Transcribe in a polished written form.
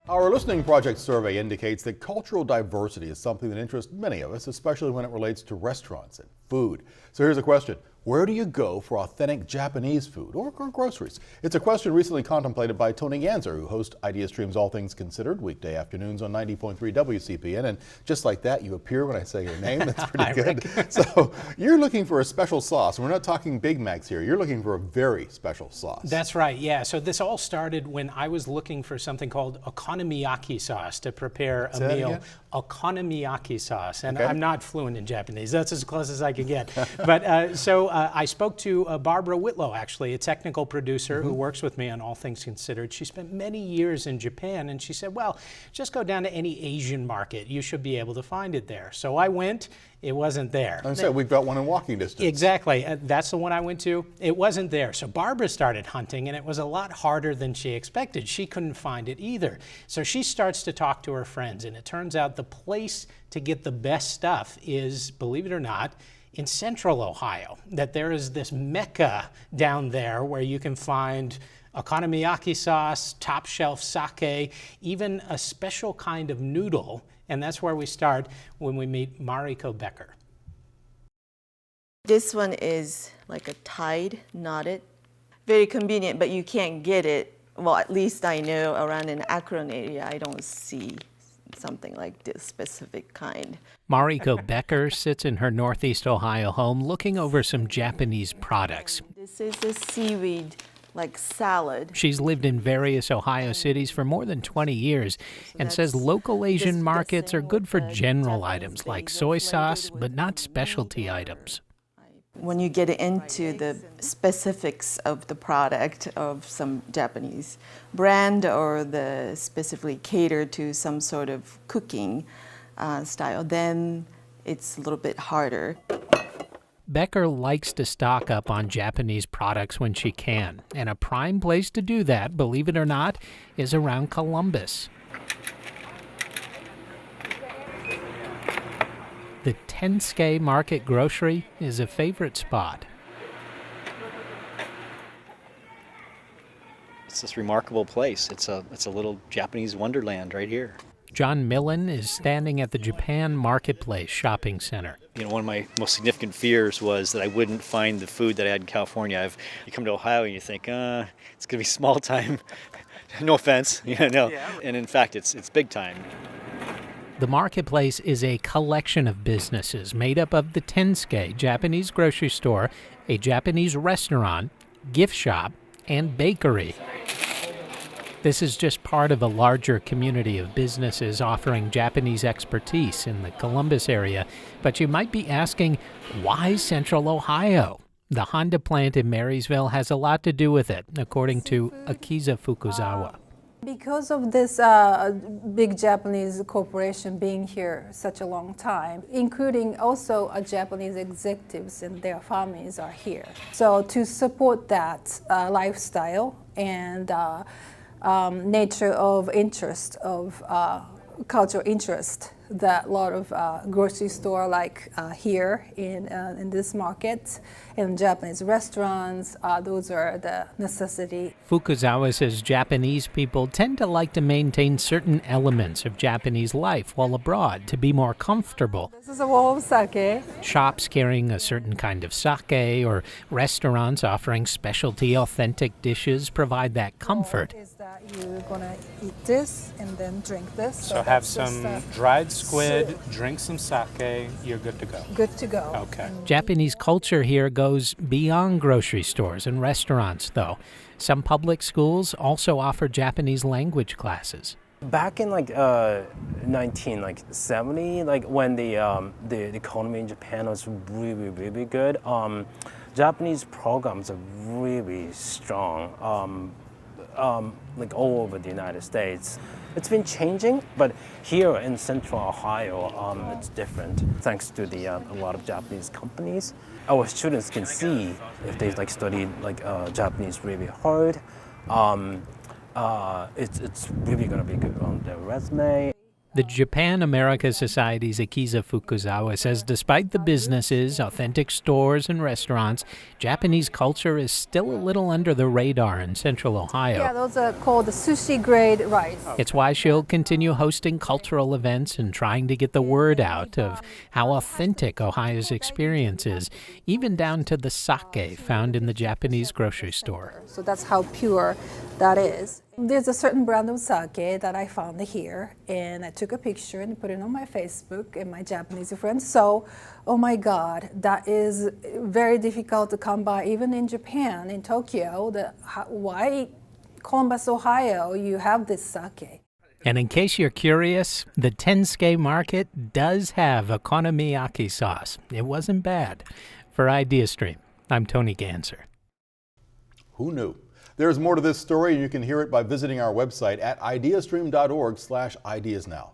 Our listening project survey indicates that cultural diversity is something that interests many of us, especially when it relates to restaurants and food. So here's a question. Where do you go for authentic Japanese food or groceries? It's a question recently contemplated by Tony Ganzer, who hosts ideastream's All Things Considered weekday afternoons on 90.3 WCPN. And just like that, you appear when I say your name. That's pretty good. So you're looking for a special sauce. We're not talking Big Macs here. You're looking for a very special sauce. That's right, yeah. So this all started when I was looking for something called okonomiyaki sauce to prepare a meal. Okonomiyaki sauce. And I'm not fluent in Japanese. That's as close as I can get. But I spoke to Barbara Whitlow, actually, a technical producer who works with me on All Things Considered. She spent many years in Japan, and she said, well, just go down to any Asian market. You should be able to find it there. So I went. It wasn't there. I said we've got one in walking distance. Exactly. That's the one I went to. It wasn't there. So Barbara started hunting, and it was a lot harder than she expected. She couldn't find it either. So she starts to talk to her friends, and it turns out the place to get the best stuff is, believe it or not, in central Ohio, that there is this mecca down there where you can find okonomiyaki sauce, top shelf sake, even a special kind of noodle, and that's where we start when we meet MARIKO BECKER. This one is like a tied, knotted, very convenient, but you can't get it. Well, at least I know around in Akron area, I don't see something like this specific kind. MARIKO BECKER sits in her Northeast Ohio home looking over some Japanese products. This is a seaweed like salad. She's lived in various Ohio cities for more than 20 years and says local Asian markets are good for general items like soy sauce, but not specialty items. When you get into the specifics of the product of some Japanese brand or the specifically cater to some sort of cooking style, then it's a little bit harder. BECKER likes to stock up on Japanese products when she can, and a prime place to do that, believe it or not, is around Columbus. The Tensuke Market Grocery is a favorite spot. It's this remarkable place. It's a little Japanese wonderland right here. John MILLEN is standing at the Japan Marketplace Shopping Center. You know, one of my most significant fears was that I wouldn't find the food that I had in California. You come to Ohio and you think, it's going to be small time. No offense, no. And in fact, it's big time. The marketplace is a collection of businesses made up of the Tensuke Japanese grocery store, a Japanese restaurant, gift shop, and bakery. This is just part of a larger community of businesses offering Japanese expertise in the Columbus area. But you might be asking, why Central Ohio? The Honda plant in Marysville has a lot to do with it, according to Akiza Fukuzawa. Because of this big Japanese corporation being here such a long time, including also Japanese executives and their families are here. So to support that lifestyle and nature of interest, of cultural interest, that a lot of grocery store like here in this market, in Japanese restaurants, those are the necessity. Fukuzawa says Japanese people tend to like to maintain certain elements of Japanese life while abroad to be more comfortable. This is a bowl of sake. Shops carrying a certain kind of sake or restaurants offering specialty authentic dishes provide that comfort. Is that you're gonna eat this and then drink this? So have some dried squid, drink some sake, you're good to go. Good to go. Okay. Japanese culture here goes beyond grocery stores and restaurants, though. Some public schools also offer Japanese language classes. Back in 1970, when the economy in Japan was really, really good, Japanese programs are really strong, all over the United States. It's been changing, but here in Central Ohio, it's different. Thanks to a lot of Japanese companies, our students can see if they studied Japanese really hard. It's really going to be good on their resume. The Japan America Society's Akiza Fukuzawa says despite the businesses, authentic stores, and restaurants, Japanese culture is still a little under the radar in Central Ohio. Yeah, those are called sushi grade rice. It's why she'll continue hosting cultural events and trying to get the word out of how authentic Ohio's experience is, even down to the sake found in the Japanese grocery store. So that's how pure that is. There's a certain brand of sake that I found here, and I took a picture and put it on my Facebook and my Japanese friends. So, oh my God, that is very difficult to come by, even in Japan, in Tokyo. Why Columbus, Ohio, you have this sake? And in case you're curious, the Tensuke Market does have okonomiyaki sauce. It wasn't bad. For IdeaStream, I'm Tony Ganzer. Who knew? There's more to this story, and you can hear it by visiting our website at ideastream.org/ideasnow.